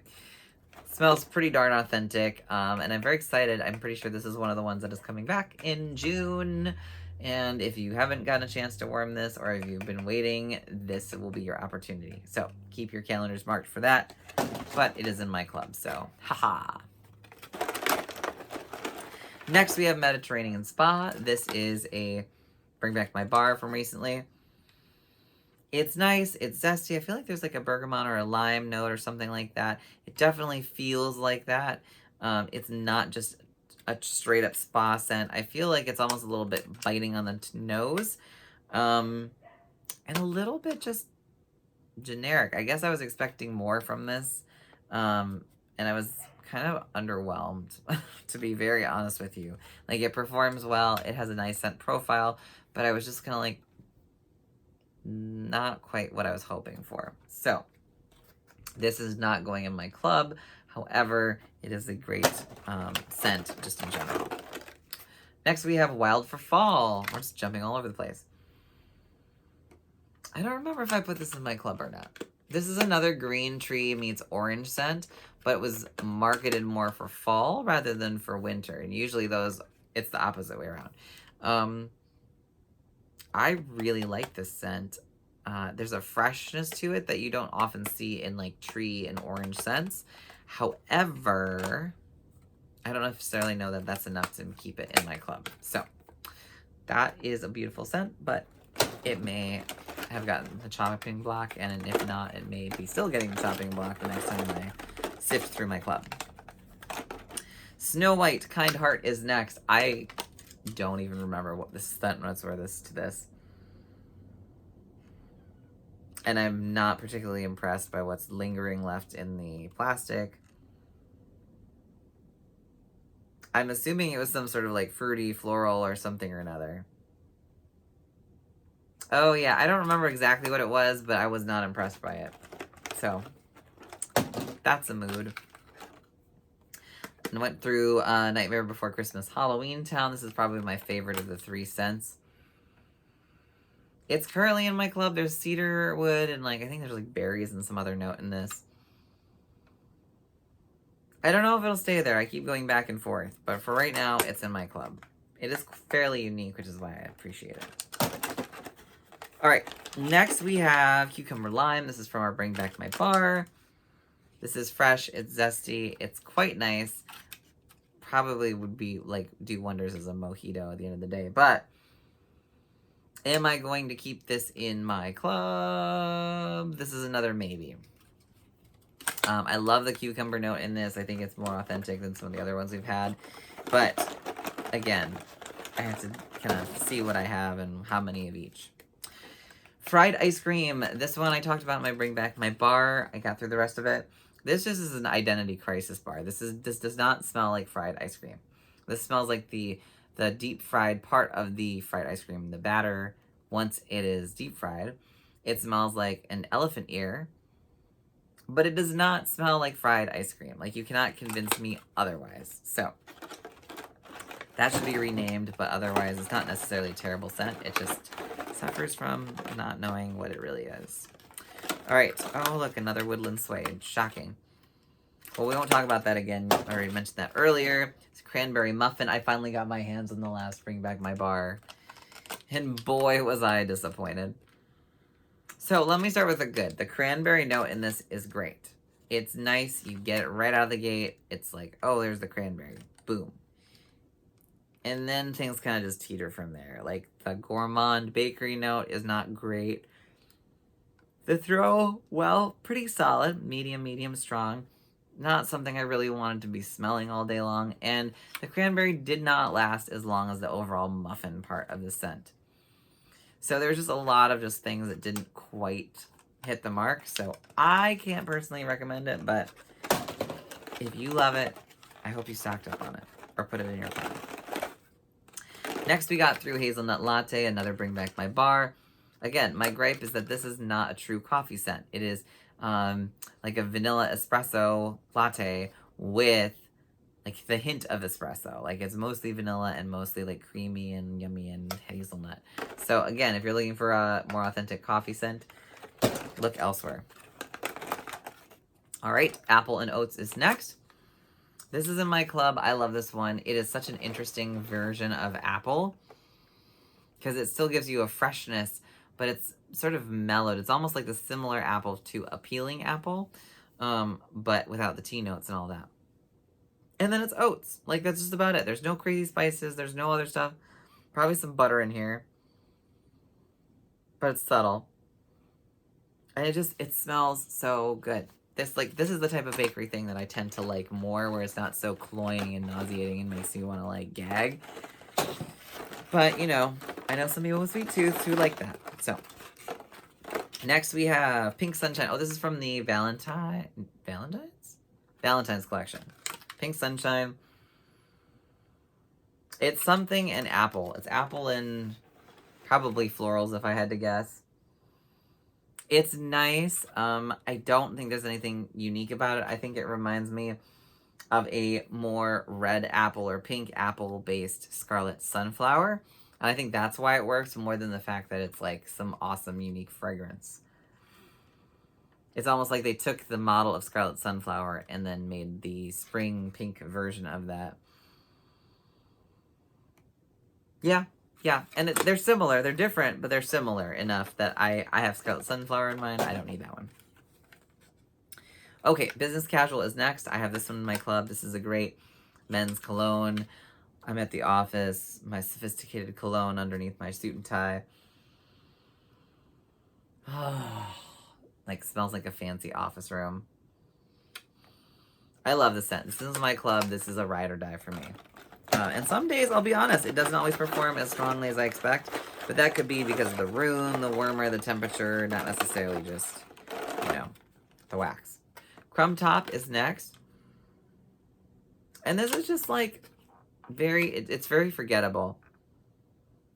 It smells pretty darn authentic. And I'm very excited. I'm pretty sure this is one of the ones that is coming back in June. And if you haven't gotten a chance to worm this, or if you've been waiting, this will be your opportunity. So keep your calendars marked for that. But it is in my club, so haha. Next, we have Mediterranean Spa. This is a Bring Back My Bar from recently. It's nice. It's zesty. I feel like there's like a bergamot or a lime note or something like that. It definitely feels like that. It's not just a straight up spa scent. I feel like it's almost a little bit biting on the nose. And a little bit just generic. I guess I was expecting more from this. And I was kind of underwhelmed, to be very honest with you. Like, it performs well. It has a nice scent profile. But I was just kind of like, not quite what I was hoping for. So, this is not going in my club. However, it is a great scent just in general. Next, we have Wild for Fall. We're just jumping all over the place. I don't remember if I put this in my club or not. This is another green tree meets orange scent, but it was marketed more for fall rather than for winter. And usually it's the opposite way around. I really like this scent. There's a freshness to it that you don't often see in like tree and orange scents. However, I don't necessarily know that that's enough to keep it in my club. So that is a beautiful scent, but it may have gotten the chopping block, and if not, it may be still getting the chopping block the next time I sift through my club. Snow White Kind Heart is next. I don't even remember what the scent notes were to this. And I'm not particularly impressed by what's lingering left in the plastic. I'm assuming it was some sort of like fruity, floral, or something or another. Oh yeah, I don't remember exactly what it was, but I was not impressed by it. So, that's a mood. And went through Nightmare Before Christmas Halloween Town. This is probably my favorite of the 3 scents. It's currently in my club. There's cedar wood and like, I think there's like berries and some other note in this. I don't know if it'll stay there. I keep going back and forth. But for right now, it's in my club. It is fairly unique, which is why I appreciate it. All right. Next, we have Cucumber Lime. This is from our Bring Back My Bar. This is fresh. It's zesty. It's quite nice. Probably would be, like, do wonders as a mojito at the end of the day. But am I going to keep this in my club? This is another maybe. I love the cucumber note in this. I think it's more authentic than some of the other ones we've had. But, again, I have to kind of see what I have and how many of each. Fried ice cream. This one I talked about in my Bring Back My Bar. I got through the rest of it. This just is an identity crisis bar. This does not smell like fried ice cream. This smells like the deep fried part of the fried ice cream. The batter, once it is deep fried, it smells like an elephant ear. But it does not smell like fried ice cream. Like, you cannot convince me otherwise. So, that should be renamed, but otherwise it's not necessarily a terrible scent. It just suffers from not knowing what it really is. All right. Oh, look, another woodland suede. Shocking. Well, we won't talk about that again. I already mentioned that earlier. It's cranberry muffin. I finally got my hands on the last Bring Back My Bar. And boy, was I disappointed. So let me start with the good. The cranberry note in this is great. It's nice. You get it right out of the gate. It's like, oh, there's the cranberry. Boom. And then things kind of just teeter from there. Like, the gourmand bakery note is not great. The throw, well, pretty solid. Medium, strong. Not something I really wanted to be smelling all day long. And the cranberry did not last as long as the overall muffin part of the scent. So there's just a lot of just things that didn't quite hit the mark. So I can't personally recommend it, but if you love it, I hope you stocked up on it or put it in your plan. Next, we got Through Hazelnut Latte, another Bring Back My Bar. Again, my gripe is that this is not a true coffee scent. It is like a vanilla espresso latte with like the hint of espresso. Like, it's mostly vanilla and mostly like creamy and yummy and hazelnut. So again, if you're looking for a more authentic coffee scent, look elsewhere. All right, Apple and Oats is next. This is in my club. I love this one. It is such an interesting version of apple because it still gives you a freshness, but it's sort of mellowed. It's almost like the similar apple to a peeling apple, but without the tea notes and all that. And then it's oats. Like, that's just about it. There's no crazy spices. There's no other stuff. Probably some butter in here. But it's subtle. And it smells so good. This is the type of bakery thing that I tend to like more, where it's not so cloying and nauseating and makes you want to, like, gag. But, you know, I know some people with sweet tooth who like that. So, next we have Pink Sunshine. Oh, this is from the Valentine's collection. Pink Sunshine. It's something and apple. It's apple and probably florals, if I had to guess. It's nice. I don't think there's anything unique about it. I think it reminds me of a more red apple or pink apple based Scarlet Sunflower. And I think that's why it works more than the fact that it's like some awesome unique fragrance. It's almost like they took the model of Scarlet Sunflower and then made the spring pink version of that. Yeah. And they're similar. They're different, but they're similar enough that I have Scarlet Sunflower in mind. I don't need that one. Okay, Business Casual is next. I have this one in my club. This is a great men's cologne. I'm at the office. My sophisticated cologne underneath my suit and tie. Like, smells like a fancy office room. I love this scent. This is my club. This is a ride or die for me. And some days, I'll be honest, it doesn't always perform as strongly as I expect. But that could be because of the room, the warmer, the temperature, not necessarily just, you know, the wax. Crumb Top is next. And this is just like it's very forgettable.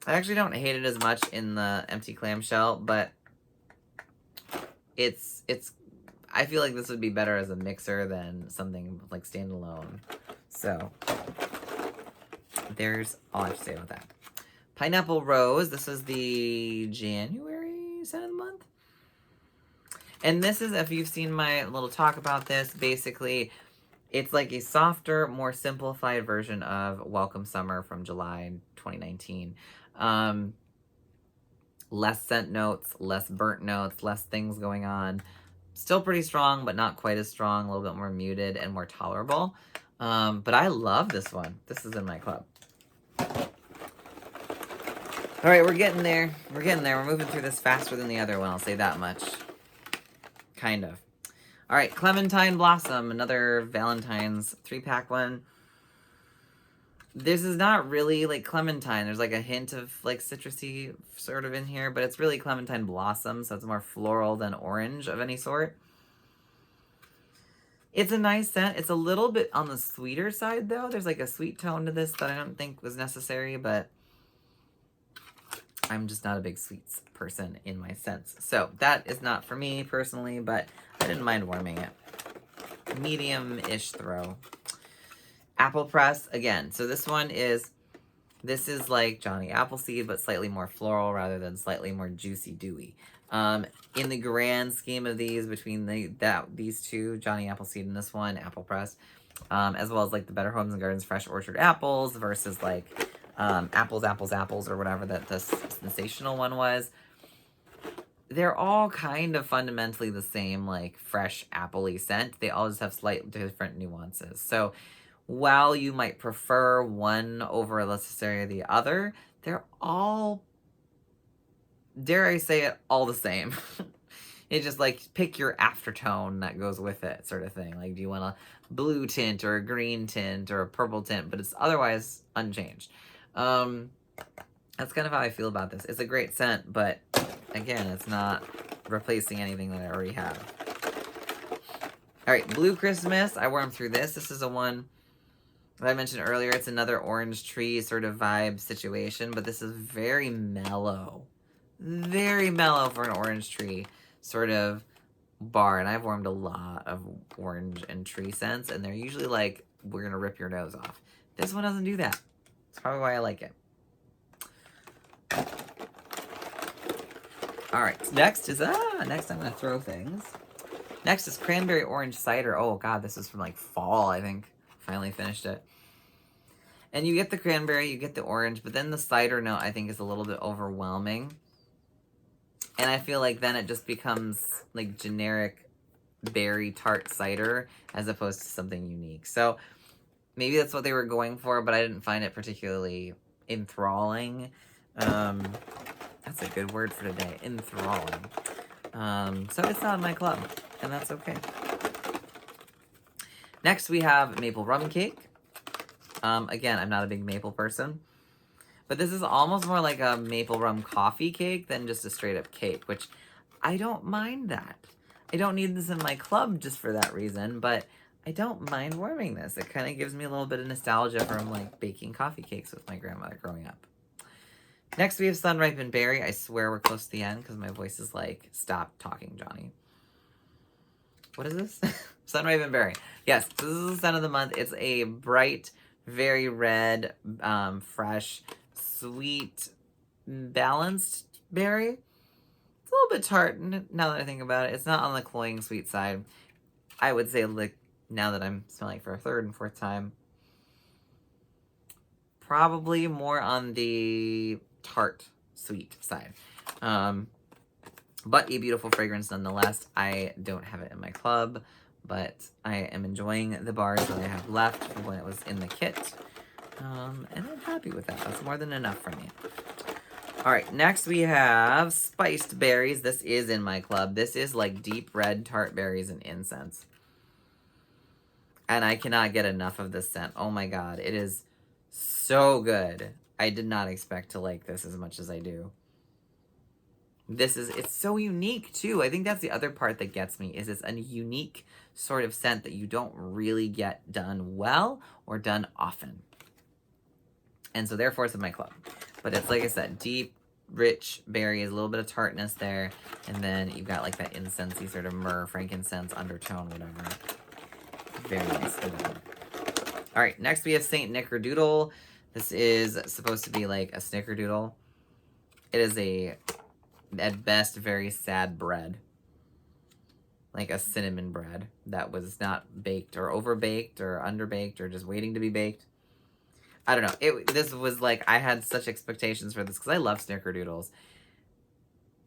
I actually don't hate it as much in the empty clamshell, but I feel like this would be better as a mixer than something like standalone. So there's all I have to say about that. Pineapple Rose. This is the January scent of the month. And this is, if you've seen my little talk about this, basically It's like a softer, more simplified version of Welcome Summer from July 2019. Less scent notes, less burnt notes, less things going on. Still pretty strong, but not quite as strong. A little bit more muted and more tolerable. But I love this one. This is in my club. All right, we're getting there. We're getting there. We're moving through this faster than the other one, I'll say that much. Kind of. All right, Clementine Blossom, another Valentine's 3-pack one. This is not really like clementine. There's like a hint of like citrusy sort of in here, but it's really Clementine Blossom, so it's more floral than orange of any sort. It's a nice scent. It's a little bit on the sweeter side, though. There's like a sweet tone to this that I don't think was necessary, but I'm just not a big sweets person in my scents. So that is not for me personally, but I didn't mind warming it. Medium-ish throw. Apple Press, again. So this is like Johnny Appleseed, but slightly more floral rather than slightly more juicy, dewy. In the grand scheme of these, between these two, Johnny Appleseed and this one, Apple Press, as well as like the Better Homes and Gardens Fresh Orchard Apples versus like Apples, or whatever that the sensational one was. They're all kind of fundamentally the same, like fresh apple-y scent. They all just have slight different nuances. So while you might prefer one over necessarily the other, they're all, dare I say it, all the same. It's just like pick your aftertone that goes with it sort of thing. Like, do you want a blue tint or a green tint or a purple tint, but it's otherwise unchanged. That's kind of how I feel about this. It's a great scent, but again, it's not replacing anything that I already have. All right, Blue Christmas. I wormed through this. This is a one that I mentioned earlier. It's another orange tree sort of vibe situation, but this is very mellow. Very mellow for an orange tree sort of bar. And I've warmed a lot of orange and tree scents, and they're usually like, we're going to rip your nose off. This one doesn't do that. That's probably why I like it. All right, next I'm gonna throw things. Next is Cranberry Orange Cider. Oh God, this is from like fall, I think. Finally finished it. And you get the cranberry, you get the orange, but then the cider note I think is a little bit overwhelming. And I feel like then it just becomes like generic berry tart cider as opposed to something unique. So maybe that's what they were going for, but I didn't find it particularly enthralling. That's a good word for today, enthralling. So it's not in my club, and that's okay. Next, we have Maple Rum Cake. Again, I'm not a big maple person, but this is almost more like a maple rum coffee cake than just a straight up cake, which I don't mind that. I don't need this in my club just for that reason, but I don't mind warming this. It kind of gives me a little bit of nostalgia from like baking coffee cakes with my grandmother growing up. Next, we have Sun-Ripened Berry. I swear we're close to the end because my voice is like, stop talking, Johnny. What is this? Sun-Ripened Berry. Yes, this is the scent of the month. It's a bright, very red, fresh, sweet, balanced berry. It's a little bit tart now that I think about it. It's not on the cloying sweet side. I would say, like, now that I'm smelling it for a third and fourth time, probably more on the tart sweet side. But a beautiful fragrance nonetheless. I don't have it in my club, but I am enjoying the bars that I have left from when it was in the kit. And I'm happy with that. That's more than enough for me. All right, next we have Spiced Berries. This is in my club. This is like deep red tart berries and incense. And I cannot get enough of this scent. Oh my God, it is so good. I did not expect to like this as much as I do. It's so unique too. I think that's the other part that gets me, is it's a unique sort of scent that you don't really get done well or done often. And so therefore it's in my club. But it's, like I said, deep, rich berries, a little bit of tartness there. And then you've got like that incensey sort of myrrh, frankincense, undertone, whatever. Very nice. All right, next we have Saint Nickerdoodle. This is supposed to be like a snickerdoodle. It is at best, very sad bread. like a cinnamon bread that was not baked or overbaked or underbaked or just waiting to be baked. I don't know. This was like, I had such expectations for this because I love snickerdoodles.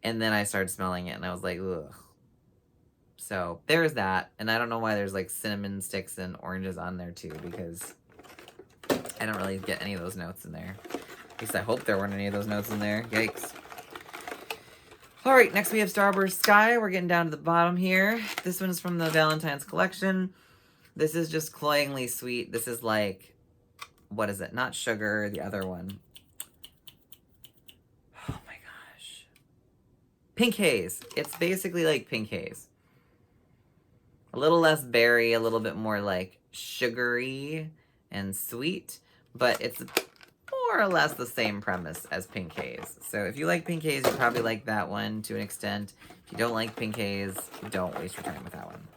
And then I started smelling it and I was like, ugh. So there's that. And I don't know why there's like cinnamon sticks and oranges on there too, because I don't really get any of those notes in there. At least I hope there weren't any of those notes in there. Yikes. All right, next we have Starburst Sky. We're getting down to the bottom here. This one's from the Valentine's collection. This is just cloyingly sweet. This is like, what is it? Not sugar, the other one. Oh my gosh. Pink Haze. It's basically like Pink Haze. A little less berry, a little bit more like sugary and sweet, but it's more or less the same premise as Pink Haze. So if you like Pink Haze, you probably like that one to an extent. If you don't like Pink Haze, don't waste your time with that one.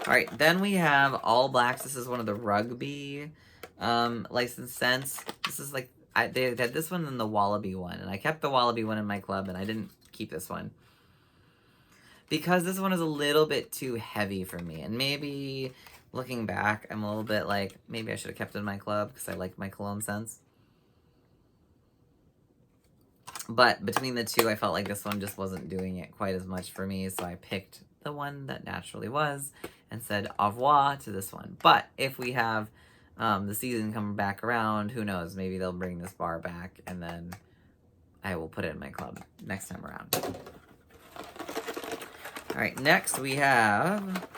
All right, then we have All Blacks. This is one of the Rugby licensed scents. This is like, they had this one and the Wallaby one, and I kept the Wallaby one in my club, and I didn't keep this one. Because this one is a little bit too heavy for me, and maybe looking back, I'm a little bit like, maybe I should have kept it in my club because I like my cologne scents. But between the two, I felt like this one just wasn't doing it quite as much for me, so I picked the one that naturally was and said au revoir to this one. But if we have the season come back around, who knows? Maybe they'll bring this bar back, and then I will put it in my club next time around. All right, next we have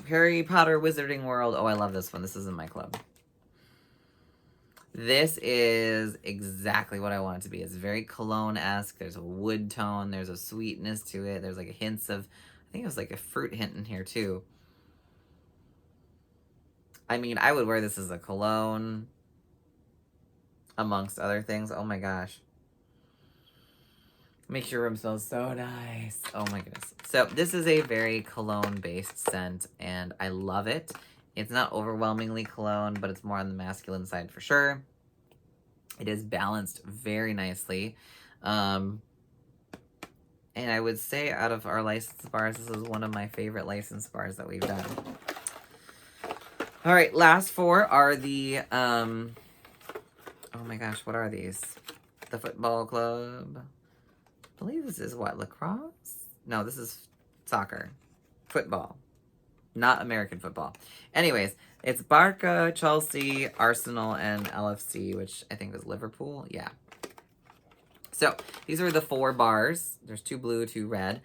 Harry Potter Wizarding World. Oh, I love this one. This is in my club. This is exactly what I want it to be. It's very cologne-esque. There's a wood tone. There's a sweetness to it. There's like a hints of, I think it was like a fruit hint in here too. I mean, I would wear this as a cologne amongst other things. Oh my gosh. Makes your room smell so nice. Oh my goodness. So this is a very cologne-based scent, and I love it. It's not overwhelmingly cologne, but it's more on the masculine side for sure. It is balanced very nicely. And I would say out of our licensed bars, this is one of my favorite licensed bars that we've done. All right, last four are the, oh my gosh, what are these? The Football Club. I believe this is what, lacrosse? No, this is soccer. Football. Not American football. Anyways, it's Barca, Chelsea, Arsenal, and LFC, which I think was Liverpool. Yeah. So these are the four bars. There's 2 blue, 2 red.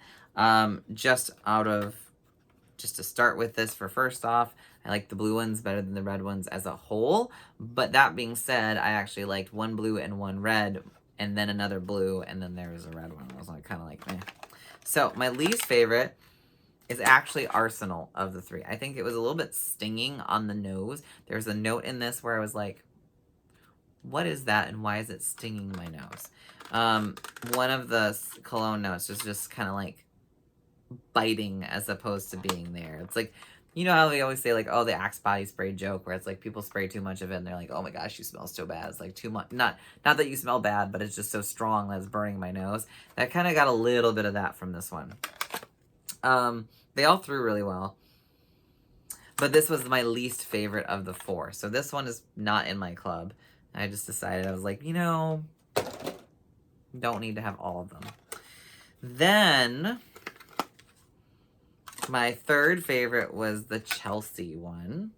Just to start with this for first off, I like the blue ones better than the red ones as a whole. But that being said, I actually liked 1 blue and 1 red, and then another blue, and then there was a red one. I was like, kind of like, meh. So my least favorite is actually Arsenal of the 3. I think it was a little bit stinging on the nose. There's a note in this where I was like, what is that and why is it stinging my nose? One of the cologne notes was just kind of like biting as opposed to being there. It's like, you know how they always say like, oh, the Axe body spray joke, where it's like people spray too much of it and they're like, oh my gosh, you smell so bad. It's like too much. Not that you smell bad, but it's just so strong that it's burning my nose. That kind of got a little bit of that from this one. They all threw really well. But this was my least favorite of the 4. So this one is not in my club. I just decided, I was like, you know, don't need to have all of them. Then my third favorite was the Chelsea one.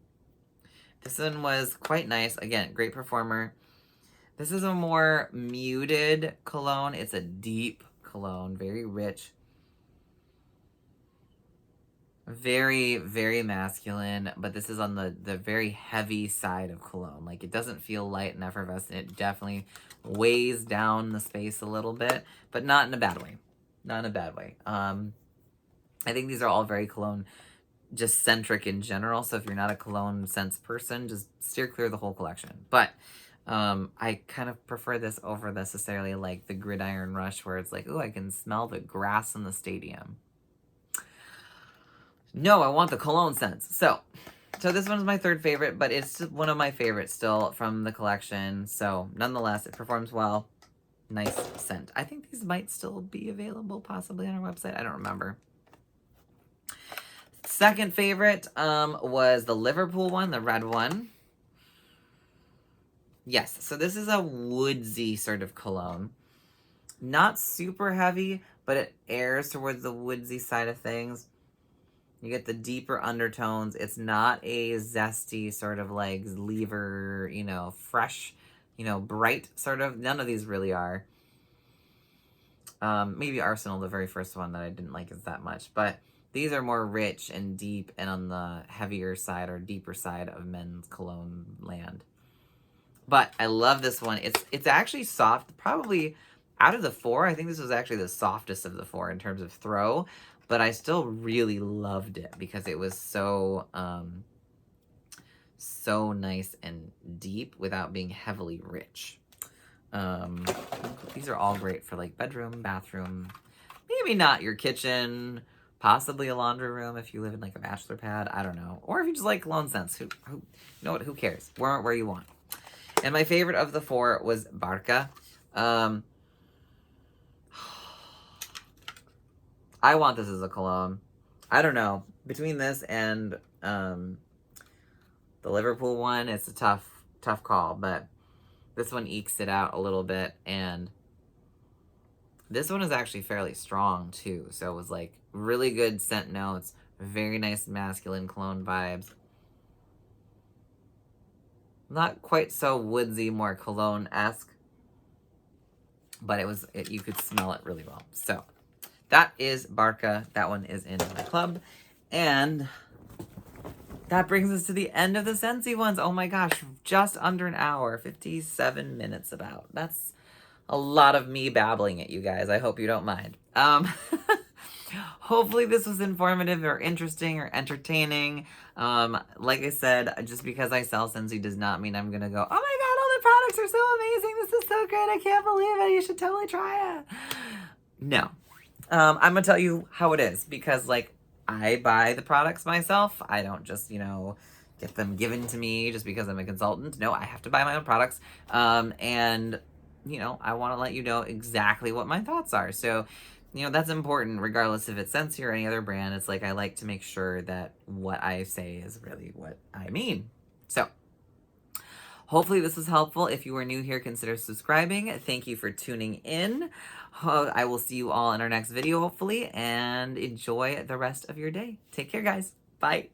This one was quite nice. Again, great performer. This is a more muted cologne. It's a deep cologne, very rich. Very, very masculine, but this is on the very heavy side of cologne. Like, it doesn't feel light and effervescent. It definitely weighs down the space a little bit, but not in a bad way. Not in a bad way. I think these are all very cologne, just centric in general. So if you're not a cologne scents person, just steer clear of the whole collection. But I kind of prefer this over necessarily like the Gridiron Rush, where it's like, oh, I can smell the grass in the stadium. No, I want the cologne scents. So this one's my third favorite, but it's one of my favorites still from the collection. So nonetheless, it performs well. Nice scent. I think these might still be available possibly on our website. I don't remember. Second favorite was the Liverpool one, the red one. Yes, so this is a woodsy sort of cologne. Not super heavy, but it airs towards the woodsy side of things. You get the deeper undertones. It's not a zesty sort of like lever, you know, fresh, you know, bright sort of. None of these really are. Maybe Arsenal, the very first one that I didn't like is that much. But these are more rich and deep and on the heavier side or deeper side of men's cologne land. But I love this one. It's actually soft. Probably out of the four, I think this was actually the softest of the four in terms of throw. But I still really loved it because it was so so nice and deep without being heavily rich. These are all great for like bedroom, bathroom, maybe not your kitchen, possibly a laundry room if you live in like a bachelor pad. I don't know. Or if you just like cologne scents, who you know what? Who cares? Wear it where you want. And my favorite of the four was Barca. I want this as a cologne. I don't know. Between this and the Liverpool one, it's a tough call. But this one ekes it out a little bit. And this one is actually fairly strong, too. So it was like really good scent notes. Very nice masculine cologne vibes. Not quite so woodsy, more cologne-esque. But you could smell it really well. So that is Barca. That one is in my club. And that brings us to the end of the Scentsy ones. Oh my gosh, just under an hour, 57 minutes about. That's a lot of me babbling at you guys. I hope you don't mind. Hopefully this was informative or interesting or entertaining. Like I said, just because I sell Scentsy does not mean I'm going to go, oh my God, all the products are so amazing. This is so great. I can't believe it. You should totally try it. No. I'm going to tell you how it is because like I buy the products myself. I don't just, you know, get them given to me just because I'm a consultant. No, I have to buy my own products. And, you know, I want to let you know exactly what my thoughts are. So, you know, that's important regardless if it's Scentsy or any other brand. It's like I like to make sure that what I say is really what I mean. So, hopefully this was helpful. If you are new here, consider subscribing. Thank you for tuning in. I will see you all in our next video, hopefully, and enjoy the rest of your day. Take care, guys. Bye.